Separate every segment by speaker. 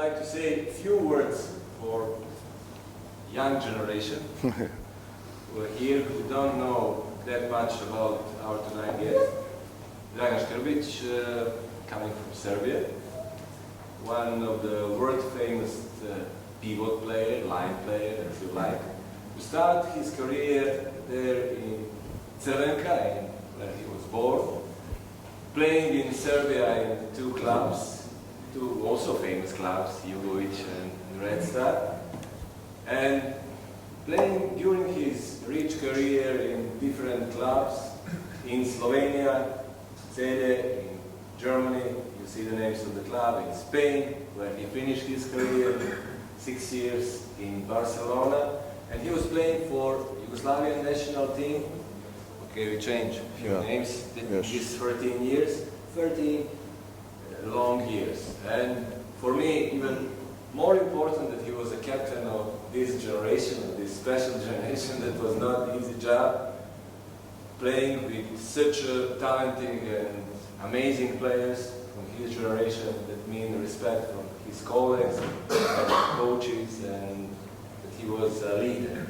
Speaker 1: like to say a few words for young generation who are here, who don't know that much about our tonight yet. Dragan Skrbic, coming from Serbia, one of the world famous pivot player, line player, if you like, who started his career there in Crvenka, where he was born, playing in Serbia in two clubs, two also famous clubs, Jugovic and Red Star, and playing during his rich career in different clubs in Slovenia, Cede, in Germany, you see the names of the club, in Spain, where he finished his career, 6 years in Barcelona, and he was playing for Yugoslavian national team. Okay, we change a few names. These 13 years, 13 long years. And for me, even more important that he was a captain of this generation, of this special generation that was not an easy job, playing with such talented and amazing players from his generation that mean respect from his colleagues and coaches, and that he was a leader.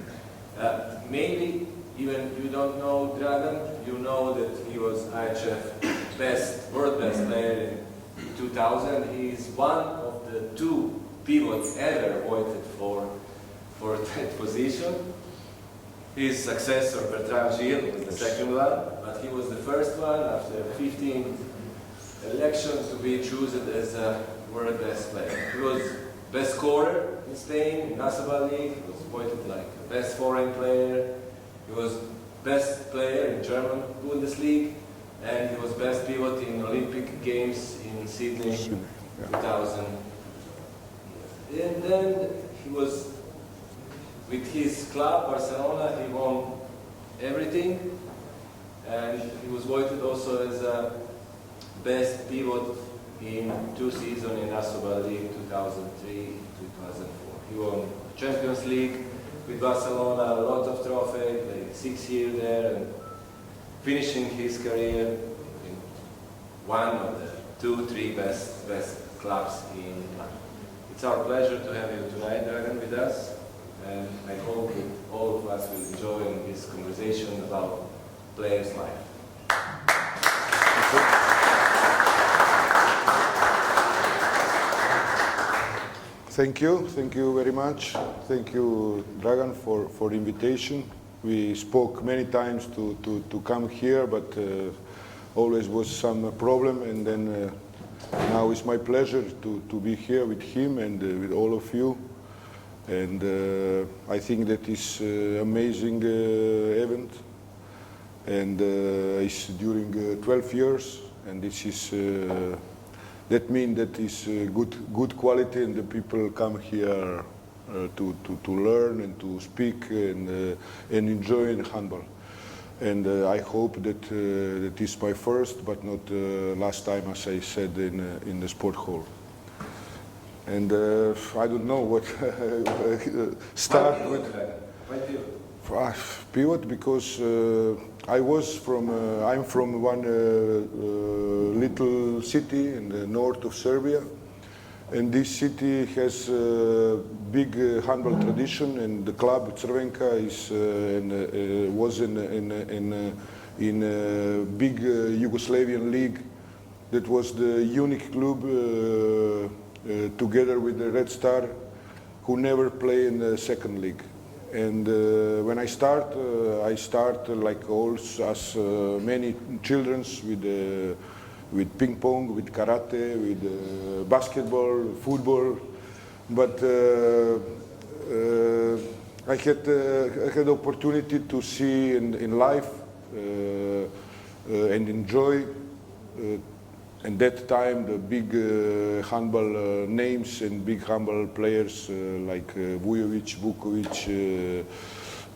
Speaker 1: Maybe even you don't know Dragan, you know that he was IHF world best player in 2000. He is one of the two pivots ever voted for that position. His successor, Bertrand Gilles, was the second one, but he was the first one after 15 elections to be chosen as a world best player. He was best scorer in Spain, in HANDBALL League. He was voted like a best foreign player. He was best player in German Bundesliga, and he was best pivot in Olympic Games in Sydney 2000. And then he was, with his club, Barcelona, he won everything, and he was voted also as a best pivot in 2 seasons in HANDBALL League 2003-2004. He won Champions League with Barcelona, a lot of trophies, like 6 years there, and finishing his career in one of the 2-3 best clubs in London. It's our pleasure to have you tonight, Dragan, with us, and I hope that all of us will enjoy this conversation about players' life.
Speaker 2: Thank you very much. Thank you, Dragan, for the invitation. We spoke many times to come here, but always was some problem, and then now it's my pleasure to be here with him and with all of you. And I think that is amazing event, and it's during 12 years, and this is that means that is good quality, and the people come here to learn and to speak and enjoy in handball. And I hope that that is my first, but not last time, as I said in the sport hall. And I don't know what start with.
Speaker 1: Why pivot?
Speaker 2: Pivot because I'm from one little city in the north of Serbia, and this city has a big handball tradition, and the club Crvenka is was in a big Yugoslavian league. That was the unique club together with the Red Star, who never play in the second league. And when I start like all as many children with ping pong, with karate, with basketball, football. But I had opportunity to see in life and enjoy. At that time, the big handball names and big handball players like Vujovic, Vukovic,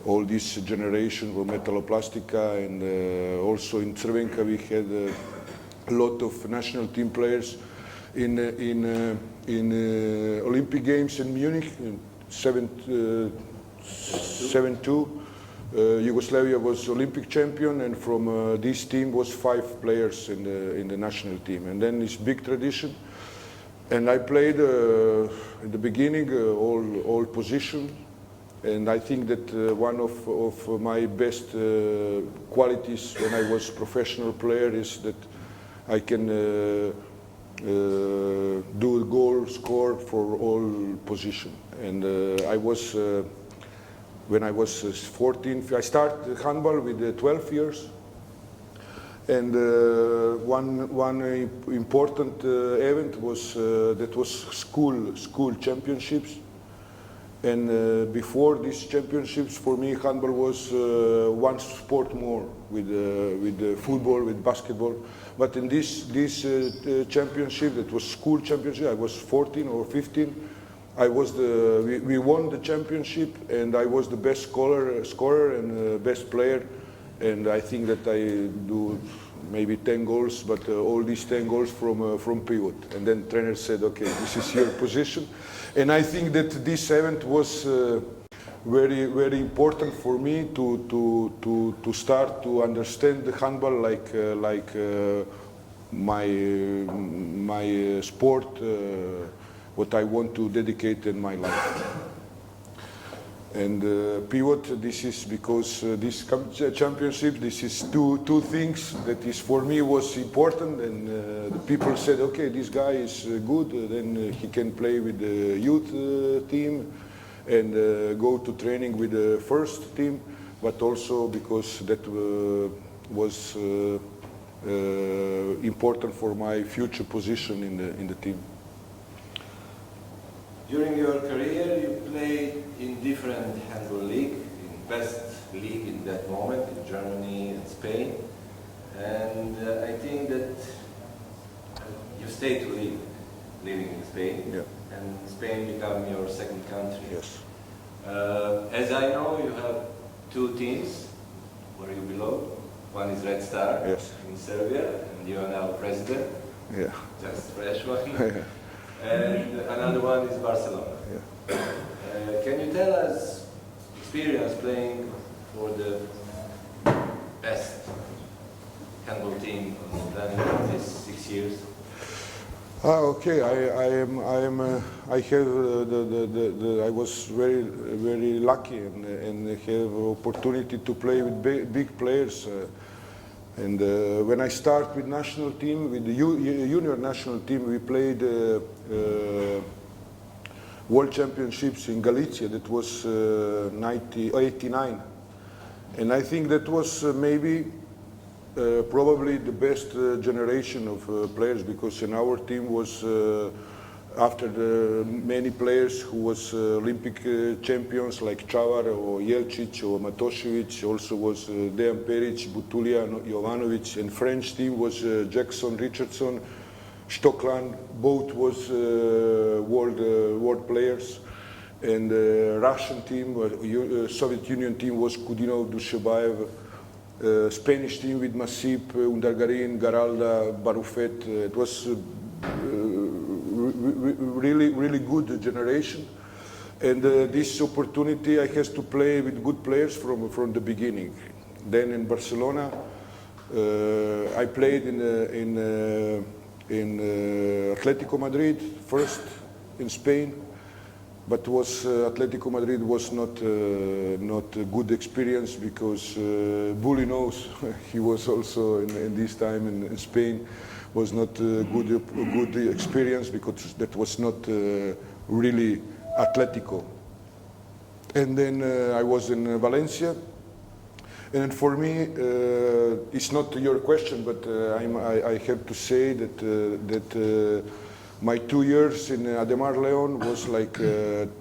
Speaker 2: all this generation were Metaloplastica, and also in Crvenka we had a lot of national team players in Olympic Games in Munich in 7-2. Yugoslavia was Olympic champion, and from this team was 5 players in the national team. And then this big tradition, And I played in the beginning all positions, and I think that one of my best qualities when I was professional player is that I can do goal score for all positions. And I was when I was 14, I started handball with 12 years. And one important event was that was school championships. And before these championships, for me, handball was one sport more with football, with basketball. But in this championship, that was school championship, I was 14 or 15. I was we won the championship, and I was the best scorer and best player. And I think that I do maybe 10 goals, but all these 10 goals from pivot. And then trainer said, okay, this is your position. And I think that this event was very important for me to start to understand the handball like my sport, what I want to dedicate in my life. And pivot, this is because this championship, this is two things that is for me was important, and the people said, okay, this guy is good, then he can play with the youth team and go to training with the first team, but also because that was important for my future position in the team.
Speaker 1: During your career, you played in different handball leagues, in best league in that moment, in Germany and Spain. And I think that you stayed to live, living in Spain,
Speaker 2: yeah.
Speaker 1: And Spain became your second country.
Speaker 2: Yes.
Speaker 1: As I know, you have two teams where you belong. One is Red Star,
Speaker 2: yes,
Speaker 1: in Serbia, and you are now president.
Speaker 2: Yeah.
Speaker 1: Just fresh one. And another one is Barcelona.
Speaker 2: Yeah.
Speaker 1: Can you tell us experience playing for the best handball team on the planet in these 6 years?
Speaker 2: Okay, I was very lucky and have opportunity to play with big players. And when I start with national team, with the junior national team, we played World Championships in Galicia. That was 1989, and I think that was maybe probably the best generation of players, because in our team was after the many players who was Olympic champions like Čavar or Jelčić or Matošević, also was Dejan Perić, Butulia, Jovanović, and French team was Jackson, Richardson, Stockland, both was world players. And Russian team, Soviet Union team was Kudinov, Dushebaev, Spanish team with Masip, Undargarin, Garalda, Barufet. It was really good generation, and this opportunity I had to play with good players from the beginning. Then in Barcelona, I played in Atletico Madrid first in Spain, but Atletico Madrid was not a good experience, because Bully knows he was also in this time in Spain. Was not a good experience, because that was not really Atletico. And then I was in Valencia, and for me, it's not your question, but I have to say that my 2 years in Ademar Leon was like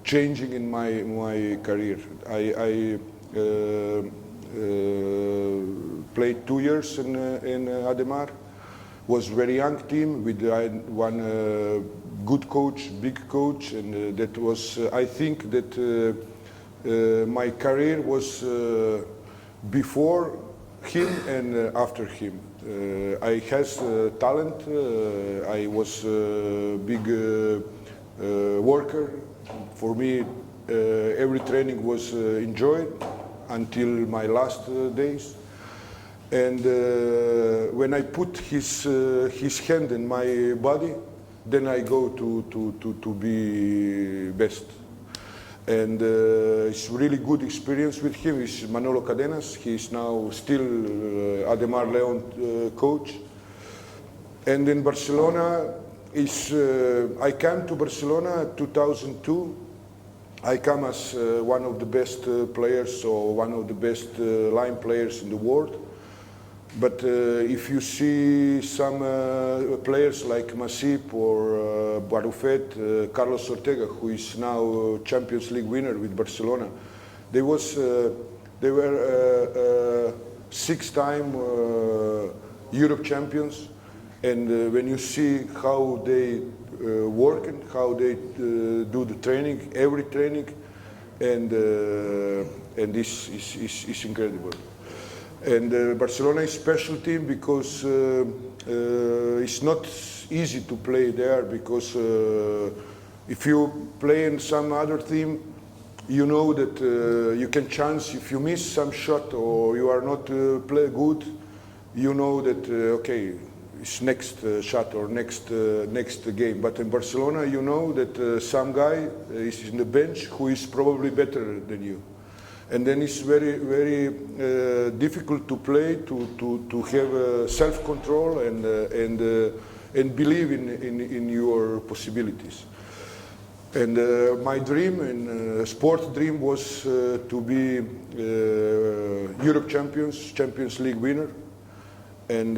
Speaker 2: changing in my career. I played 2 years in Ademar. Was very young team with one good coach, big coach, and that was, I think that my career was before him and after him. I had talent, I was a big worker. For me, every training was enjoyed until my last days. And when I put his hand in my body, then I go to be best. And it's really good experience with him. He's Manolo Cadenas. He's now still Ademar Leon coach. And in Barcelona, I came to Barcelona 2002. I come as one of the best players or one of the best line players in the world. But if you see some players like Masip or Barufet, Carlos Ortega, who is now Champions League winner with Barcelona, they were 6-time Europe champions. And when you see how they work and how they do the training, every training, and this is incredible. And Barcelona is a special team because it's not easy to play there, because if you play in some other team, you know that you can chance if you miss some shot or you are not play good, you know that okay, it's next shot or next game. But in Barcelona, you know that some guy is in the bench who is probably better than you. And then it's very, very difficult to play, to have self-control and believe in your possibilities. And my dream and sport dream was to be Europe Champions League winner. And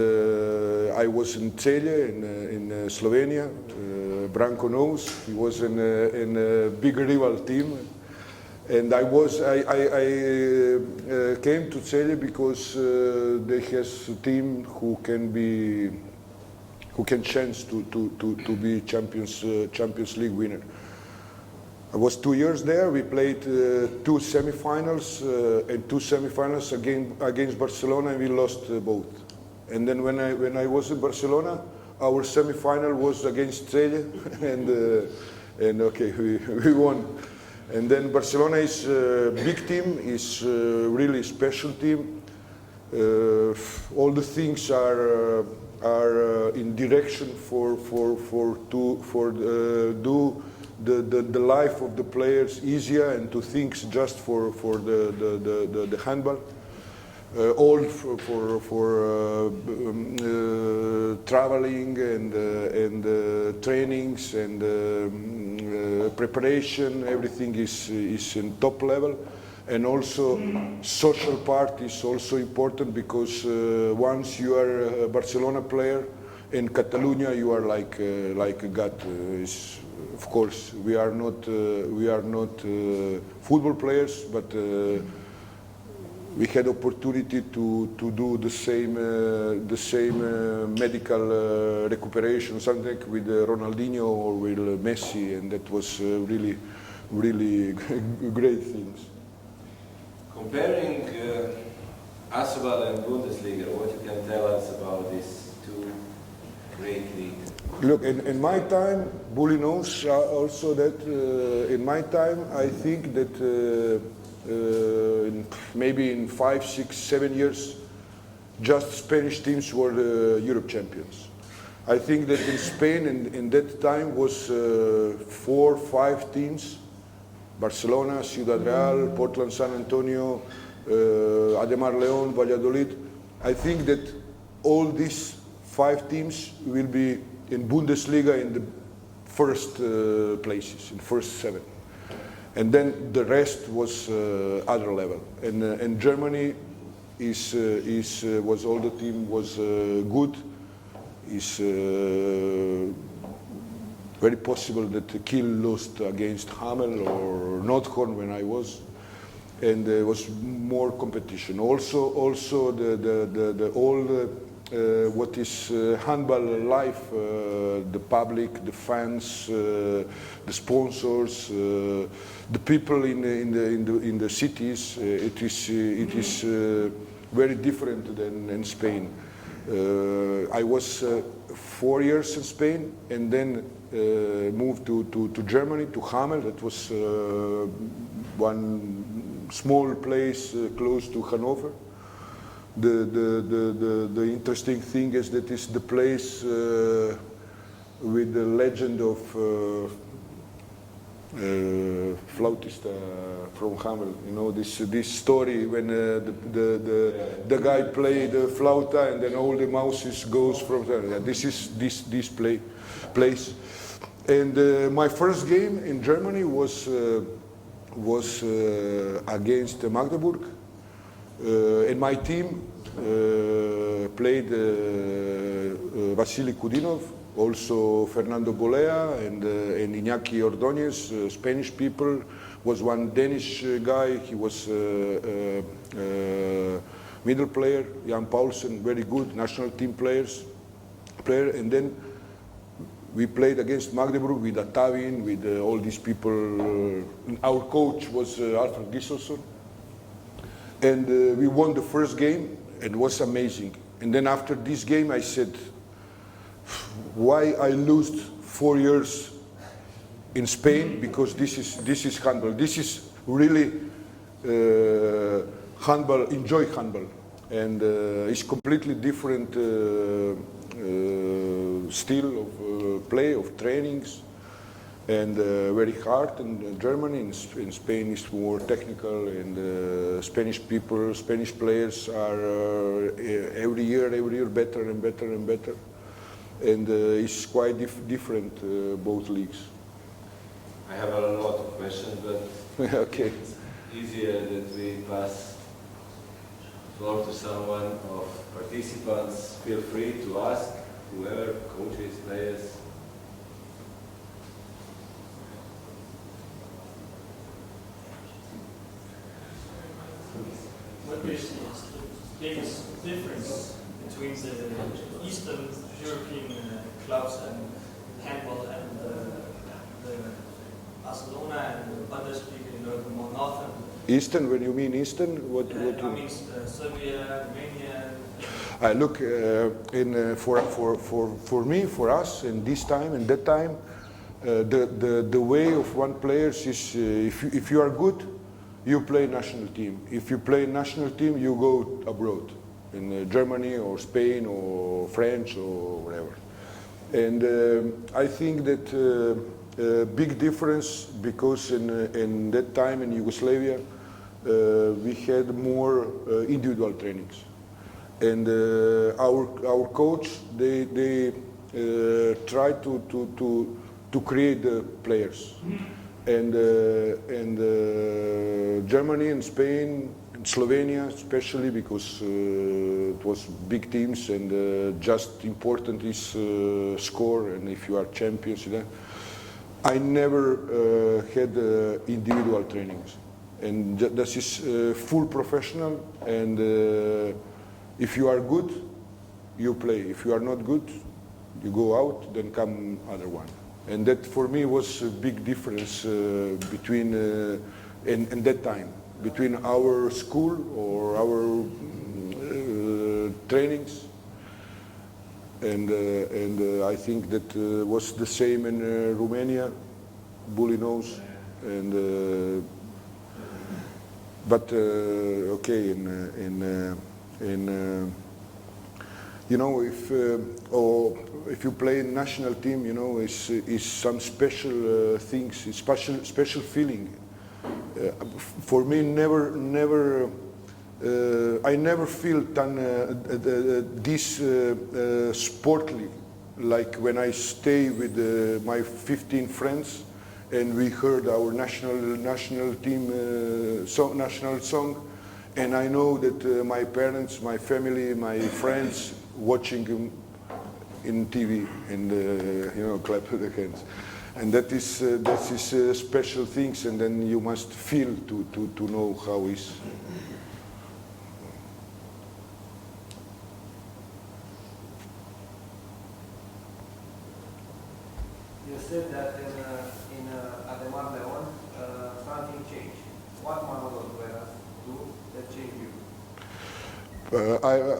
Speaker 2: I was in Celje in Slovenia. Branko knows, he was in a big rival team. And I came to Celje because they has a team who can chance to be Champions League winner. I was 2 years there. We played 2 semifinals and 2 semifinals against Barcelona, and we lost both. And then when I was in Barcelona, our semifinal was against Celje, and okay, we won. And then Barcelona is a big team, is a really special team. All the things are in direction for do the life of the players easier and to think just for the handball. All for traveling and trainings and preparation, everything is in top level. And also social part is also important, because once you are a Barcelona player in Catalonia, you are like a god. Of course, we are not football players, but we had opportunity to do the same medical recuperation, something with Ronaldinho or with Messi, and that was really great things.
Speaker 1: Comparing HANDBALL and Bundesliga, what you can tell us about these two great leagues?
Speaker 2: Look, in my time, Bully knows also that in my time, I think that maybe in 5, 6, 7 years, just Spanish teams were the Europe champions. I think that in Spain in that time was 4, 5 teams: Barcelona, Ciudad Real, Portland, San Antonio, Ademar León, Valladolid. I think that all these 5 teams will be in Bundesliga in the first places, in first 7. And then the rest was other level. And Germany was all the team was good. Is very possible that Kiel lost against Hamel or Nordhorn when I was, and there was more competition. Also what is handball life, the public, the fans, the sponsors, the people in the cities. It is very different than in Spain. I was 4 years in Spain, and then moved to Germany, to Hamel. That was one small place close to Hanover. The interesting thing is that it's the place with the legend of flautist from Handball. You know this story when the guy played the flauta and then all the mouses goes from there. This is this place. And my first game in Germany was against Magdeburg, and my team played Vasily Kudinov, also Fernando Bolea and Iñaki Ordóñez, Spanish people. Was one Danish guy, he was middle player, Jan Paulsen, very good national team player, and then we played against Magdeburg with Atavin, with all these people. Our coach was Alfred Giselson, and we won the first game, and it was amazing. And then after this game I said, why I lost 4 years in Spain, because this is handball. This is really handball. Enjoy handball, and it's completely different style of play, of trainings, and very hard in Germany. In Spain is more technical, and Spanish players are every year better and better and better, and it's quite different both leagues.
Speaker 1: I have a lot of questions, but
Speaker 2: okay.
Speaker 1: It's easier that we pass floor to someone of participants. Feel free to ask whoever, coaches, players.
Speaker 3: What is the biggest difference between the Eastern European clubs and handball and the Barcelona and the Bundesliga, you know, the more northern?
Speaker 2: Eastern, when you mean Eastern, what
Speaker 3: I mean Serbia, Romania.
Speaker 2: Look, for me, for us, in this time and that time, the way of one player is if you are good, you play national team. If you play national team, you go abroad, in Germany or Spain or French or whatever. And I think that big difference, because in that time in Yugoslavia, we had more individual trainings. And our coach, they try to create the players, and Germany and Spain and Slovenia especially, because it was big teams, and just important is score, and if you are champions, you know. I never had individual trainings, and this is full professional, and if you are good, you play. If you are not good, you go out, then come other one. And that for me was a big difference between, in that time, between our school or our trainings. And I think that was the same in Romania, Bully knows. And, but okay, you know, if you play in national team, you know, is some special things, it's special feeling. For me, I never feel this sportly, like when I stay with my 15 friends and we heard our national team national song, and I know that my parents, my family, my friends watching in TV, and you know, clap the hands, and that is special things, and then you must feel to know how is.
Speaker 4: You said that in Ademar Leon, something changed. What Manolo Rivera do that changed you?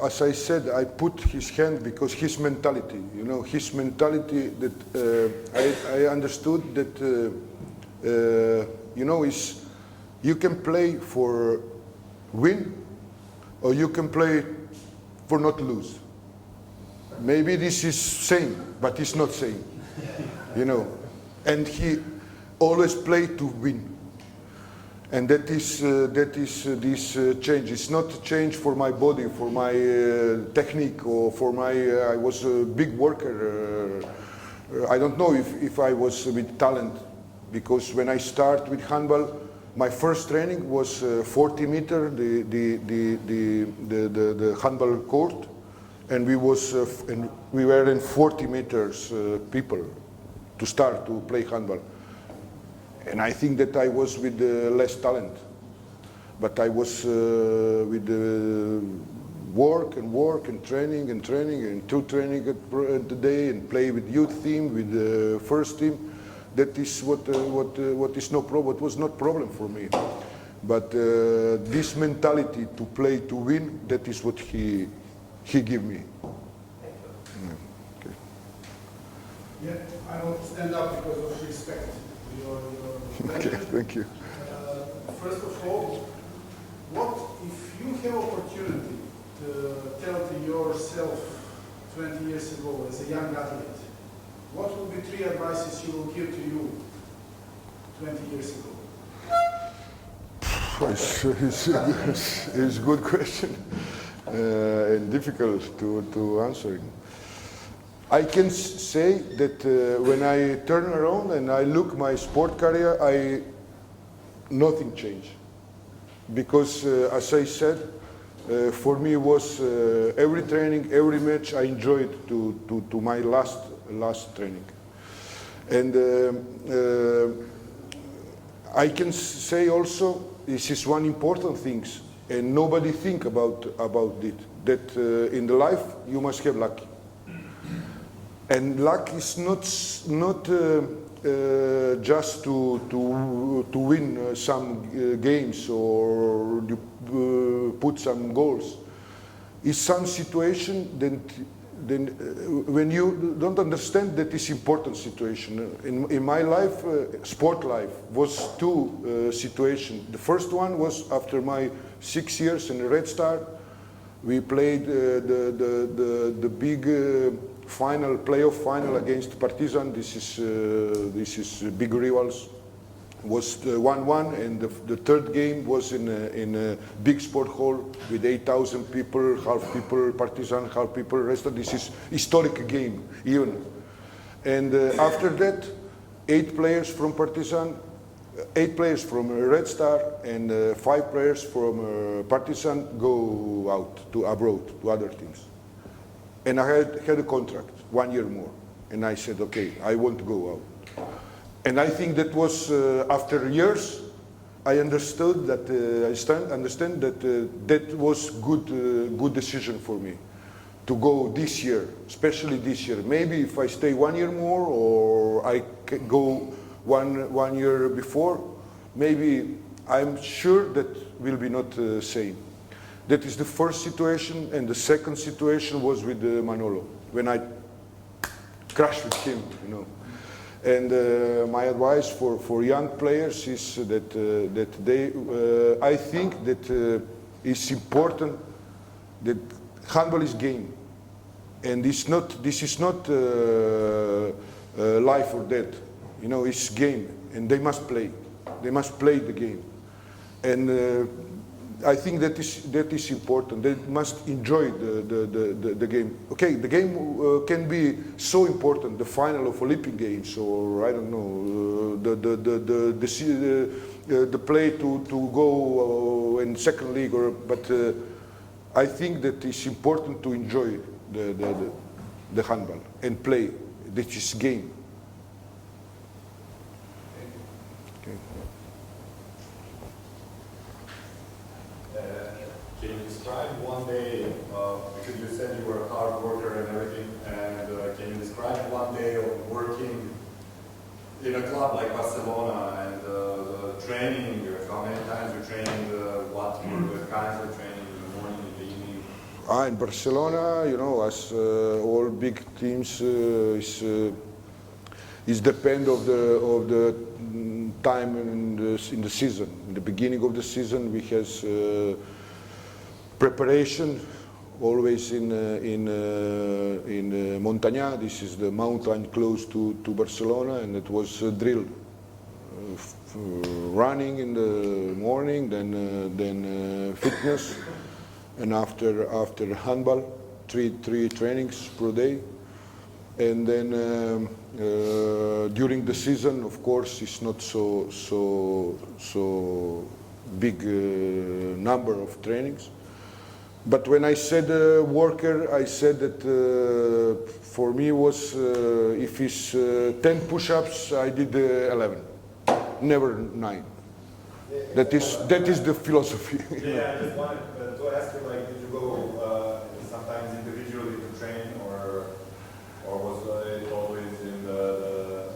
Speaker 2: As I said, I put his hand because his mentality, you know, his mentality that I understood that, you know, is you can play for win or you can play for not lose. Maybe this is same, but it's not same. you know. And he always played to win. And that is this change. It's not a change for my body, for my technique, or for my. I was a big worker. I don't know if I was with talent, because when I start with handball, my first training was 40 meter, the handball court, and we were in 40 meters people to start to play handball. And I think that I was with less talent, but I was with work and training and two training at the day, and play with youth team, with the first team. That is what is no problem. What was not problem for me, but this mentality to play to win, that is what he gave me. Okay.
Speaker 5: Yeah, I want to stand up because of respect.
Speaker 2: Okay, thank you.
Speaker 5: First of all, what if you have opportunity to tell to yourself 20 years ago as a young athlete, what would be 3 advices you will give to you 20 years ago?
Speaker 2: It's a good question and difficult to answer. I can say that when I turn around and I look my sport career, nothing changed, because as I said, for me was every training, every match I enjoyed to my last training, and I can say also this is one important thing, and nobody think about it, that in the life you must have luck. And luck is not just to win some games or put some goals. It's some situation then when you don't understand that is important situation. In my life, sport life, was 2 situations. The first one was after my 6 years in Red Star. We played the big playoff final against Partizan. This is big rivals. Was 1-1, and the third game was in a big sport hall with 8,000 people, half people Partizan, half people Red Star. This is historic game even. And after that, 8 players from Partizan, 8 players from Red Star, and 5 players from Partizan go out to abroad to other teams. And I had a contract 1 year more, and I said, okay, I want to go out. And I think that was after years, I understood that understand that that was good decision for me to go this year, especially this year. Maybe if I stay 1 year more, or I can go one year before, maybe I'm sure that will be not the same. That is the first situation, and the second situation was with Manolo, when I crashed with him, you know. And my advice for young players is that they, I think that it's important that handball is game, and this is not life or death, you know. It's game, and they must play the game, and I think that is important. They must enjoy the game. Okay, the game can be so important, the final of Olympic Games, or I don't know, the play to go in second league, but I think that it's important to enjoy the handball and play. This is game.
Speaker 6: Can you describe one day, because you said you were a hard worker and everything, and can you describe one day of working in a club like Barcelona and training, how many times you trained, what were the kinds of training in the morning, in the evening?
Speaker 2: In Barcelona, you know, as all big teams, is depend of the time in the season. In the beginning of the season, we has preparation always in Montaña. This is the mountain close to Barcelona, and it was a drill. Running in the morning, then fitness, and after handball, three trainings per day, and then during the season, of course, it's not so big number of trainings. But when I said worker, I said that for me was if it's 10 push-ups, I did 11. Never 9. That is the philosophy.
Speaker 6: Yeah, I just wanted to ask you, like, did you go sometimes individually to train, or was it always in the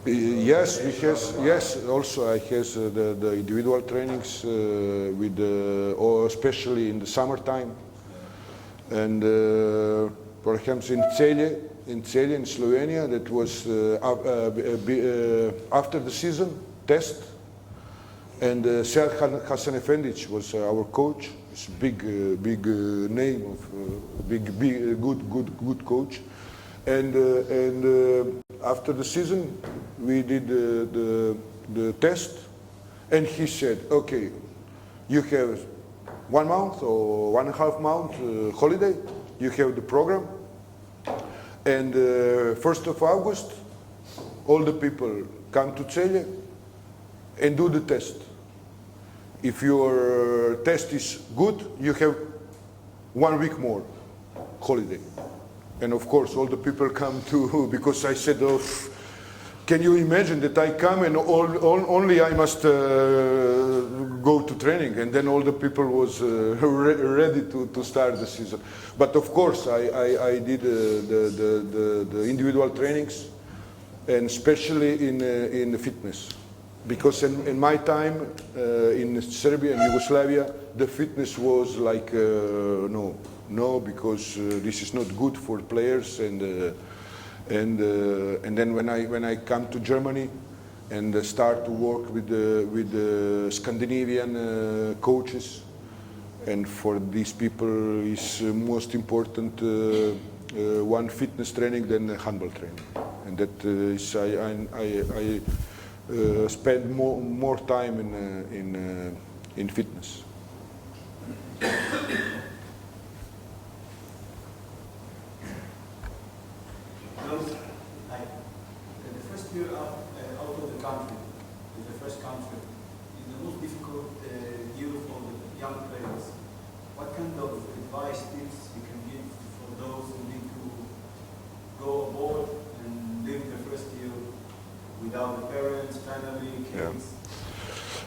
Speaker 2: Yes, we has. Yes, also I has the individual trainings with or especially in the summertime, and for example in Celje in Slovenia, that was after the season test, and Sead Hasanefendic was our coach. It's a big name of good coach, and after the season we did the test, and he said, okay, you have 1 month or 1.5 month holiday, you have the program. And 1st of August, all the people come to Celje and do the test. If your test is good, you have 1 week more holiday. And of course, all the people come to, because I said, oh, can you imagine that I come and only I must go to training, and then all the people was ready to start the season. But of course, I did the individual trainings, and especially in fitness, because in my time in Serbia and Yugoslavia, the fitness was like no, because this is not good for players, and then when I come to Germany and start to work with the Scandinavian coaches, and for these people is most important one fitness training than handball training, and that is I spend more time in fitness.
Speaker 7: The first year out of the country, the first country, is the most difficult year for the young players. What kind of advice, tips you can give for those who need to go aboard and live the first year without the parents, family, kids?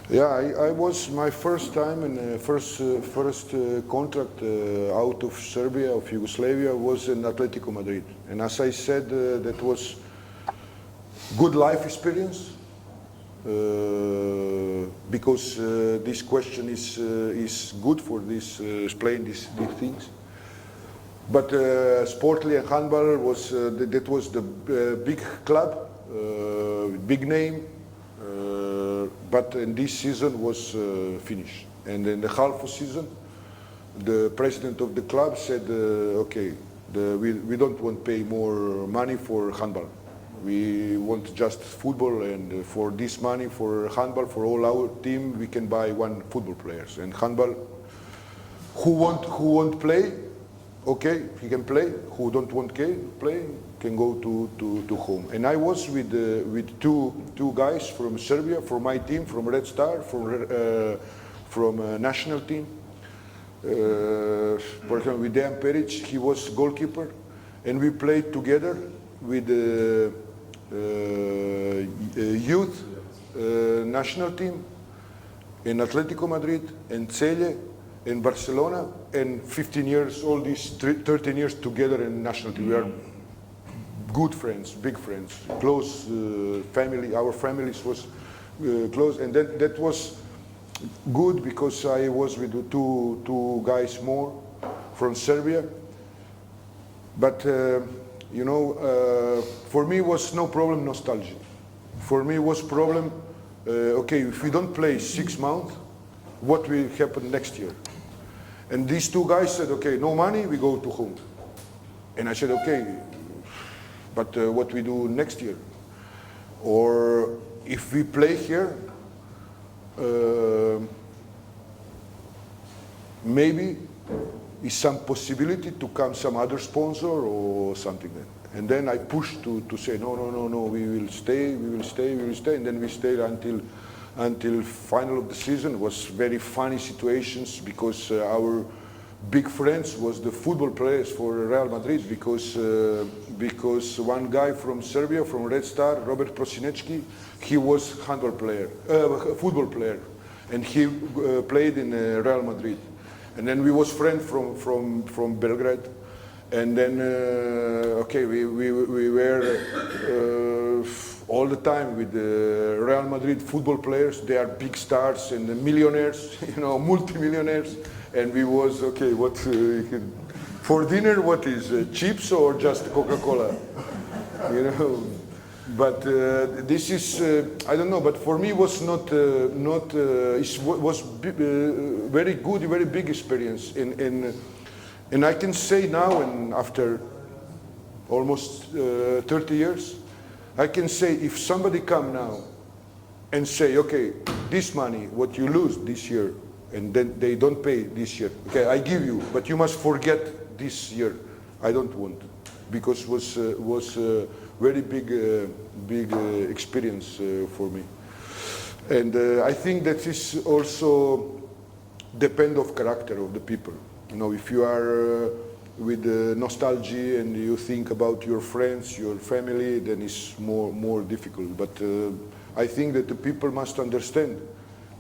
Speaker 2: Yeah, I was my first time and first contract out of Serbia, of Yugoslavia, was in Atletico Madrid. And as I said, that was good life experience, because this question is good for this explain these things. But Sportly and Handball was that was the big club, big name. But in this season was finished, and in the half of season, the president of the club said, "Okay, we don't want to pay more money for handball. We want just football, and for this money for handball for all our team, we can buy 1 football players. And handball, who won't play, okay, he can play. Who don't want to play, can go to home." And I was with two guys from Serbia, from my team, from Red Star, from national team. For example, with Dejan Peric, he was goalkeeper, and we played together with the youth national team in Atletico Madrid, and Celje, in Barcelona, and 15 years, all these 13 years together in national team. We are good friends, big friends, close family. Our families was close, and that was good because I was with two guys more from Serbia. But you know, for me was no problem nostalgia. For me was problem. Okay, if we don't play 6 months, what will happen next year? And these two guys said, okay, no money, we go to home. And I said, okay, but what we do next year? Or if we play here, maybe is some possibility to come some other sponsor or something. And then I pushed to say, no, we will stay, and then we stayed until final of the season. It was very funny situations because our big friends was the football players for Real Madrid because one guy from Serbia, from Red Star, Robert Prosinecki, he was handball player, football player, and he played in Real Madrid. And then we was friends from Belgrade, and then okay, we were all the time with the Real Madrid football players. They are big stars and millionaires, you know, multi-millionaires. And we was, okay, what for dinner, what is chips or just Coca-Cola? You know, but this is, I don't know, but for me was not, it was very good, very big experience. And I can say now, and after almost 30 years, I can say if somebody come now and say, okay, this money, what you lose this year, and then they don't pay this year, okay, I give you, but you must forget this year. I don't want, because was very big experience for me. And I think that is also depend of character of the people. You know, if you are with nostalgia and you think about your friends, your family, then it's more difficult. But I think that the people must understand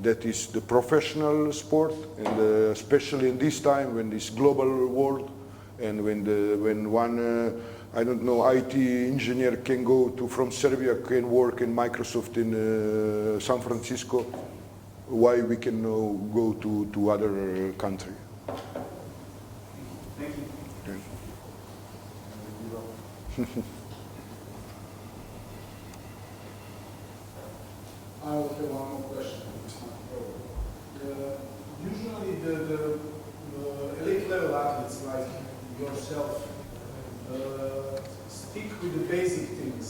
Speaker 2: that is the professional sport, and especially in this time when this global world, and when one I don't know, IT engineer can go from Serbia, can work in Microsoft in San Francisco, why we can go to other country.
Speaker 7: Thank you.
Speaker 5: I will have one more question. Usually the elite level athletes like yourself stick with the basic things,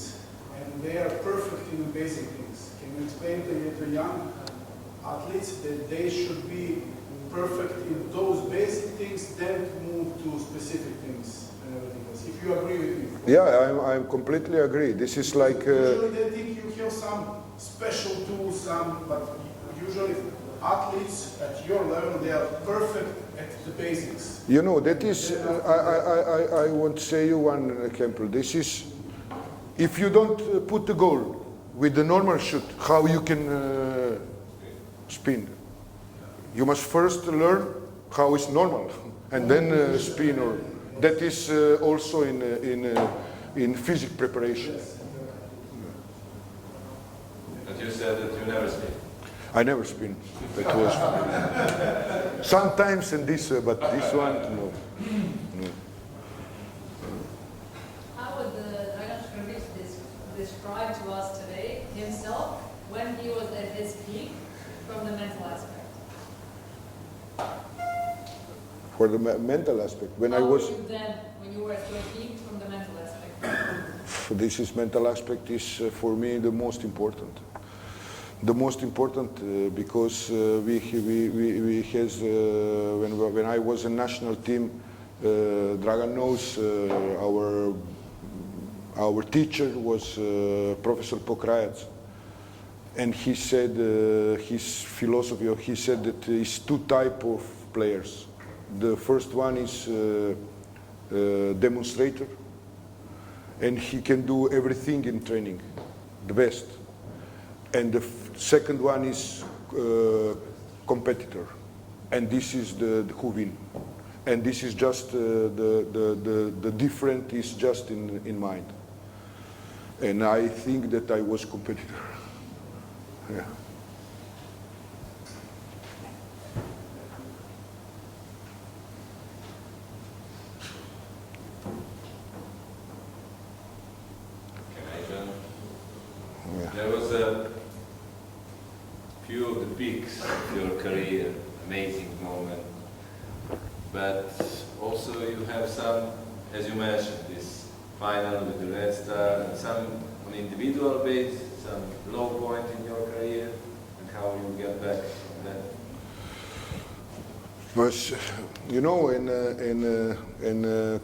Speaker 5: and they are perfect in the basic things. Can you explain to the young athletes that they should be perfect in those basic things, then move to specific things and everything else? If you agree with me.
Speaker 2: Yeah, I completely agree. This is like...
Speaker 5: usually they think you have some special tools, but usually athletes at your level, they are perfect at the basics.
Speaker 2: You know, that is, I want to say you one example. This is, if you don't put the goal with the normal shoot, how you can spin? You must first learn how it's normal, and then spin. Or that is also in physics preparation.
Speaker 1: But you said that you never spin.
Speaker 2: I never spin. It was sometimes in this, but this one, no.
Speaker 8: How would Dragan Skrbic describe to us today himself when he was at his peak from the mental aspect?
Speaker 2: For the mental aspect, when I was...
Speaker 8: How were you then, when you were at your peak from the mental aspect?
Speaker 2: This is mental aspect is for me the most important. The most important because when I was in national team, Dragan knows our teacher was Professor Pokrajac, and he said his philosophy. He said that is two type of players. The first one is demonstrator, and he can do everything in training, the best. And the second one is competitor, and this is the who win. And this is just the different is just in mind. And I think that I was competitor. Yeah.
Speaker 1: Can I join?
Speaker 2: Yeah.
Speaker 1: There was a few of the peaks of your career, amazing moment. but also you have some, as you mentioned, this final with the Red Star, and some on individual base, some low point in your career, and how you get back from that.
Speaker 2: But, you know, in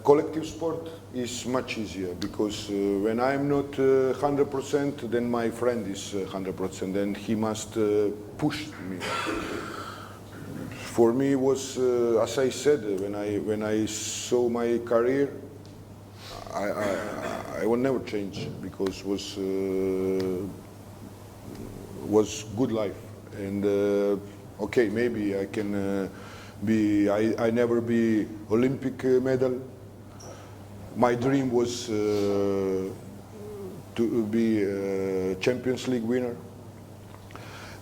Speaker 2: collective sport is much easier because when I'm not 100%, then my friend is 100%, and he must push me. For me, it was as I said when I saw my career, I will never change because was good life, and okay, maybe I can. I never be Olympic medal. My dream was to be a Champions League winner,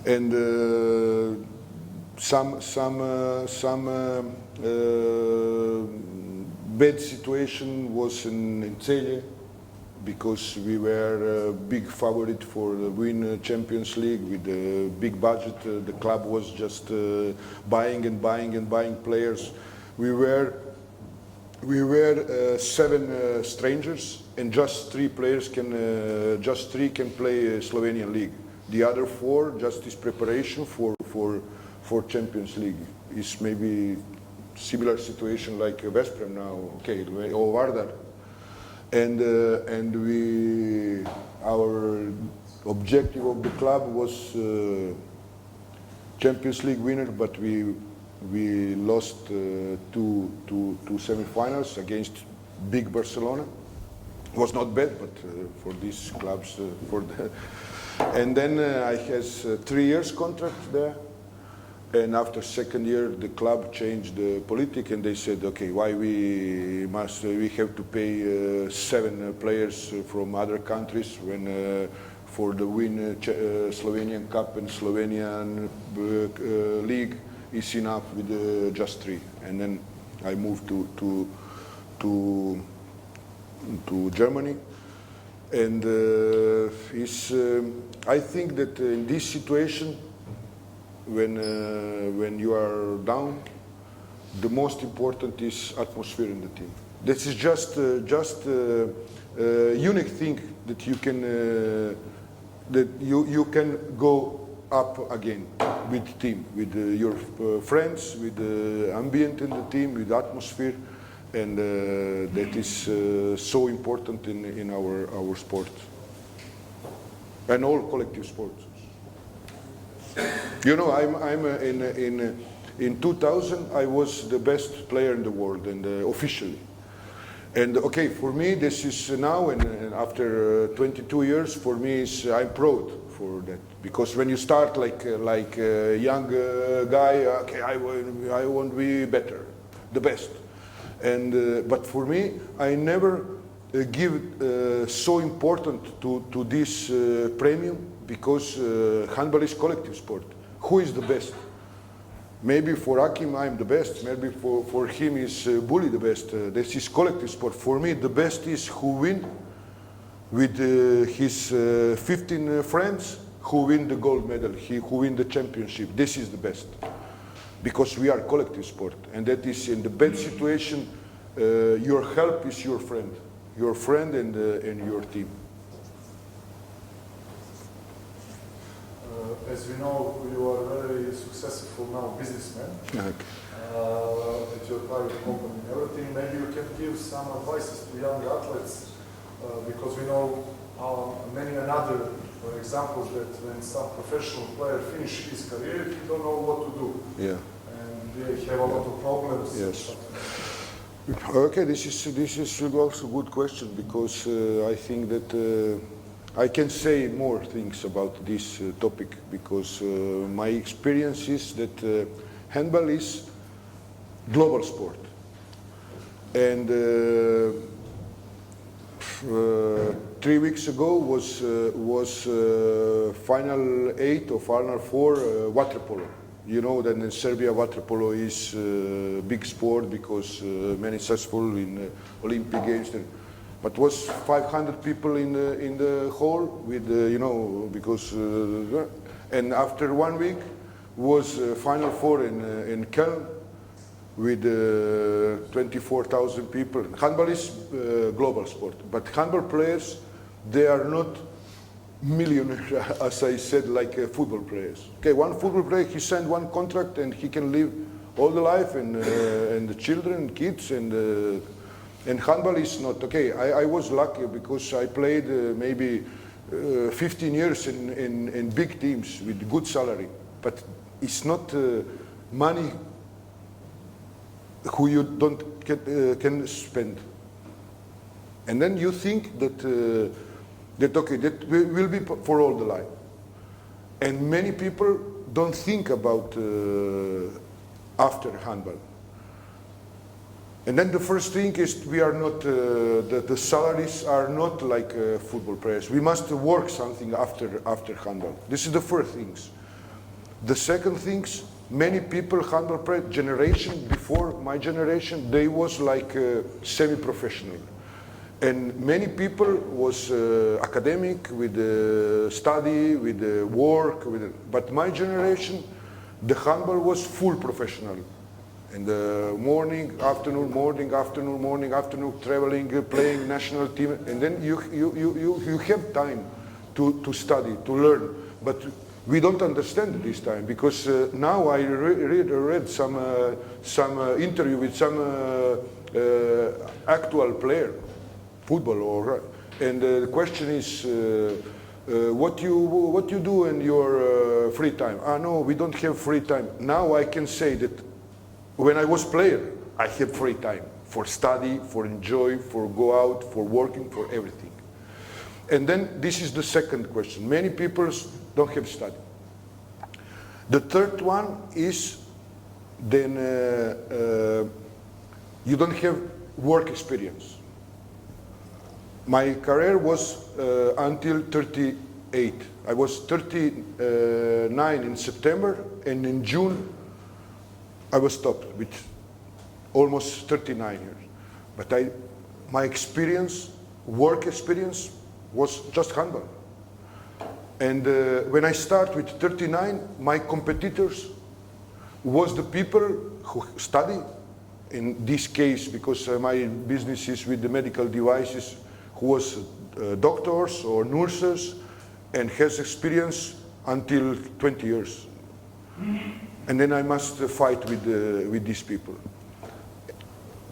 Speaker 2: and some bad situation was in Celje because we were a big favorite for the win Champions League with a big budget. The club was just buying and buying and buying players. We were 7 strangers, and just 3 players can play Slovenian league. The other 4 just is preparation for Champions League. It's maybe similar situation like Veszprém now, okay, or Vardar. And our objective of the club was Champions League winner, but we lost two semi-finals against big Barcelona. It was not bad, but for these clubs, and then I has 3 years contract there. And after 2nd year, the club changed the politic, and they said, okay, why we have to pay 7 players from other countries when for the win Slovenian Cup and Slovenian league is enough with just 3. And then I moved to Germany, and I think that in this situation, when you are down, the most important is atmosphere in the team. This is just unique thing that you can go up again with team, with your friends, with the ambient in the team, with atmosphere, and that is so important in our sport and all collective sports. You know, in 2000 I was the best player in the world, and officially. And okay, for me this is now, and after 22 years, for me I'm proud for that, because when you start like a young guy, okay, I want to be better, the best, and but for me I never give so important to this premium. Because handball is collective sport. Who is the best? Maybe for Akim I'm the best. Maybe for him is Bully the best. This is collective sport. For me the best is who win with his 15 friends, who win the gold medal, who win the championship. This is the best. Because we are collective sport. And that is in the bad situation, your help is your friend. Your friend and your team.
Speaker 6: As we know, you are a very successful now businessman.
Speaker 2: Okay.
Speaker 6: At your private company and everything. Maybe you can give some advices to young athletes, because we know many another examples that when some professional player finish his career, he don't know what to do.
Speaker 2: Yeah.
Speaker 6: And they have a lot of problems.
Speaker 2: Yes. Okay, this is also a good question, because I think that I can say more things about this topic, because my experience is that handball is global sport, and 3 weeks ago was final 8 or final 4 water polo. You know that in Serbia water polo is a big sport because many successful in Olympic Games. But was 500 people in the hall with you know, because and after 1 week was Final 4 in Köln, with 24,000 people. Handball is global sport, but handball players, they are not millionaires, as I said, like football players. Okay, one football player, he signed one contract and he can live all the life, and the children, kids, and handball is not. Okay, I was lucky because I played maybe 15 years in big teams with good salary, but it's not money who you don't can spend. And then you think that okay, that will be for all the life. And many people don't think about after handball. And then the first thing is we are not, the salaries are not like football players. We must work something after handball. This is the first things. The second things, many people, handball player generation before my generation, they was like semi-professional. And many people was academic with study, with work, but my generation, the handball was full professional. In the morning, afternoon, traveling, playing national team, and then you have time to study, to learn. But we don't understand this time because now I read some interview with some actual player, football, and the question is what you do in your free time? No, we don't have free time. Now I can say that when I was player, I have free time for study, for enjoy, for go out, for working, for everything. And then this is the second question. Many people don't have study. The third one is then you don't have work experience. My career was until 38. I was 39 in September, and in June I was stopped with almost 39 years. But my experience, work experience, was just handball. And when I start with 39, my competitors was the people who study, in this case, because my business is with the medical devices, who was doctors or nurses and has experience until 20 years. And then I must fight with these people.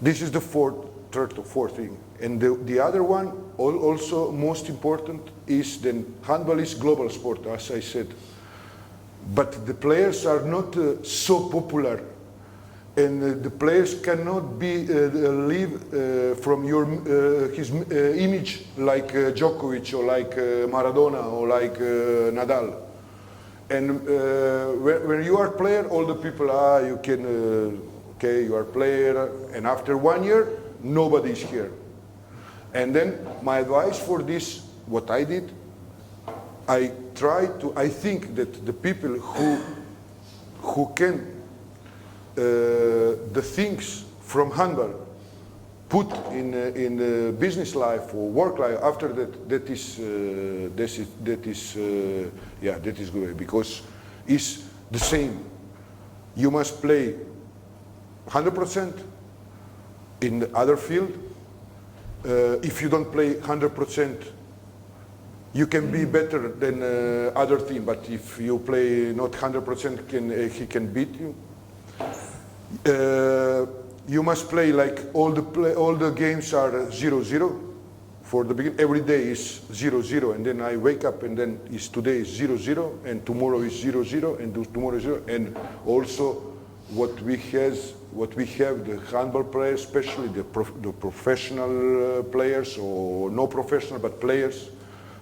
Speaker 2: This is the third or fourth thing. And the other one, also most important, is then handball is global sport, as I said. But the players are not so popular, and the players cannot be live from his image like Djokovic or like Maradona or like Nadal. And when you are player, all the people, you can, okay, you are player, and after 1 year, nobody is here. And then my advice for this, what I did, I think that the people who can the things from handball put in business life or work life after that is good, because it's the same. You must play 100% in the other field. If you don't play 100%, you can be better than other team, but if you play not 100%, he can beat you. You must play like all the games are 0-0 for the beginning. Every day is 0-0, and then I wake up and then today is 0-0, and tomorrow is 0-0, and tomorrow is 0. And also what we have, the handball players, especially the professional players, or no professional but players,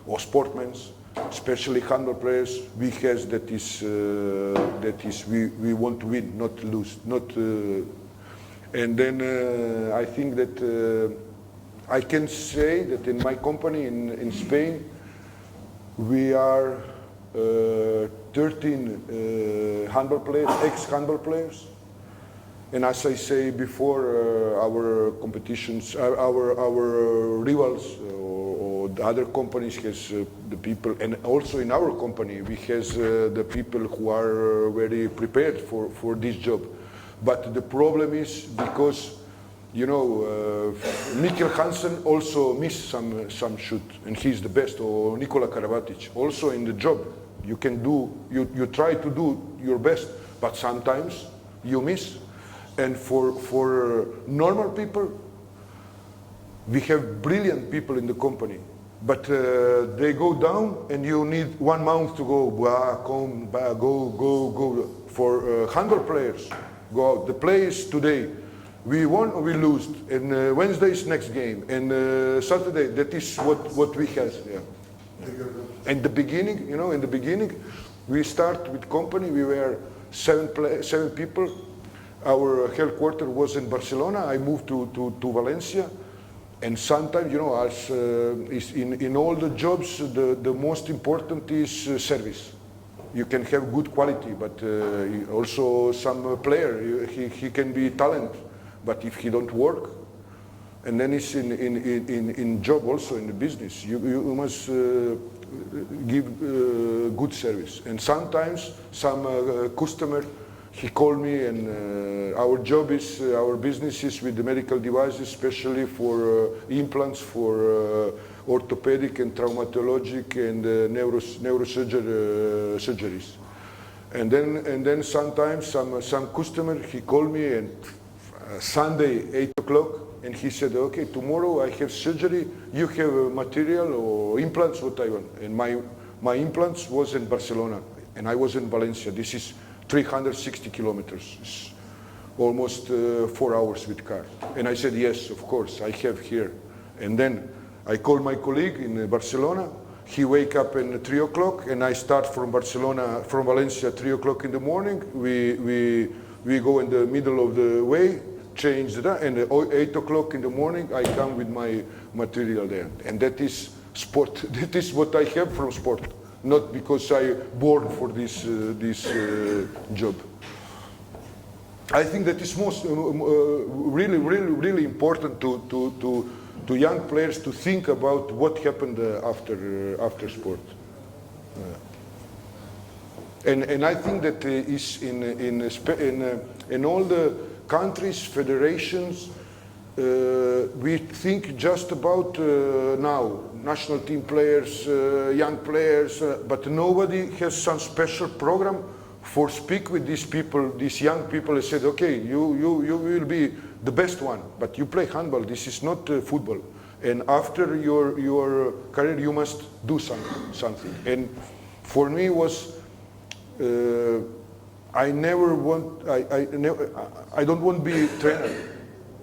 Speaker 2: or sportmen, especially handball players, we have we want to win, not lose, and then I think that I can say that in my company in Spain, we are 13 handball players, ex-handball players. And as I say before, our competitions, our rivals or the other companies has the people, and also in our company we has the people who are very prepared for this job. But the problem is because, you know, Mikkel Hansen also missed some shoot, and he's the best, or Nikola Karabatic. Also in the job, you can do, you try to do your best, but sometimes you miss. And for normal people, we have brilliant people in the company, but they go down and you need 1 month to go, go. For handball players, go out. The play is today. We won or we lose. And Wednesday is next game. And Saturday, that is what we have. Yeah. In the beginning, you know, in the beginning, we start with company. We were 7 people. Our headquarters was in Barcelona. I moved to Valencia. And sometimes, you know, as is in all the jobs, the most important is service. You can have good quality, but also some player, he can be talent, but if he don't work, and then it's in job also, in the business, you must give good service. And sometimes some customer, he called me, and our job is, our business is with the medical devices, especially for implants, for orthopedic and traumatologic and neurosurgery surgeries. And then sometimes some customer, he called me, and Sunday 8 o'clock, and he said, okay, tomorrow I have surgery, you have material or implants, what I want. And my implants was in Barcelona, and I was in Valencia. This is 360 kilometers, it's almost 4 hours with car. And I said, yes, of course, I have here. And then I called my colleague in Barcelona. He wake up at 3 o'clock, and I start from Barcelona, from Valencia, 3 o'clock in the morning. We go in the middle of the way, change that, and at 8 o'clock in the morning, I come with my material there. And that is sport. That is what I have from sport, not because I born for this job. I think that is most really important to young players to think about what happened after sport. And I think that is in all the countries, federations, we think just about now, national team players, young players, but nobody has some special program for speak with these people, these young people, and said, okay, you will be the best one, but you play handball, this is not football. And after your career, you must do something. And for me was, I don't want to be a trainer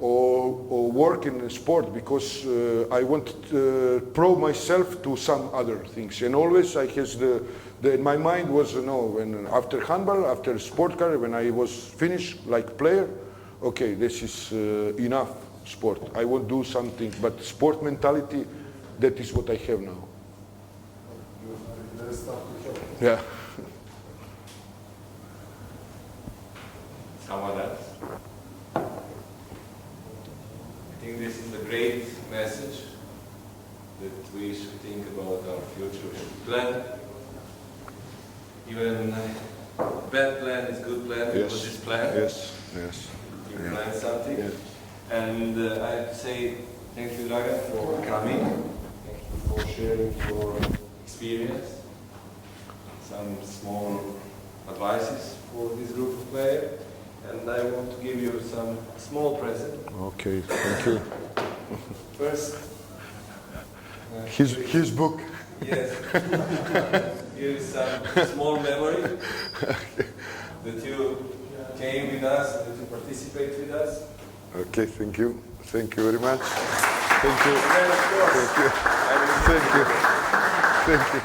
Speaker 2: or work in sport, because I want to prove myself to some other things. And always I has my mind was, when after handball, after sport career, when I was finished like player, okay, this is enough sport. I want to do something, but sport mentality, that is what I have now. Yeah.
Speaker 1: Someone else? I think this is a great message, that we should think about our future, we should plan. Even bad plan is good plan, because it's plan.
Speaker 2: Yes.
Speaker 1: You plan something.
Speaker 2: Yes.
Speaker 1: And I'd say thank you, Dragan, for coming. Thank you for sharing your experience. Some small advices for this group of players. And I want to give you some small present.
Speaker 2: Okay, thank you.
Speaker 1: First,
Speaker 2: His book.
Speaker 1: yes. Here is some small memory that you came with us, that you participate with us.
Speaker 2: Okay, thank you. Thank you very much. Thank you.
Speaker 1: And then, of course,
Speaker 2: Thank you.
Speaker 1: I will
Speaker 2: Thank you. Thank you.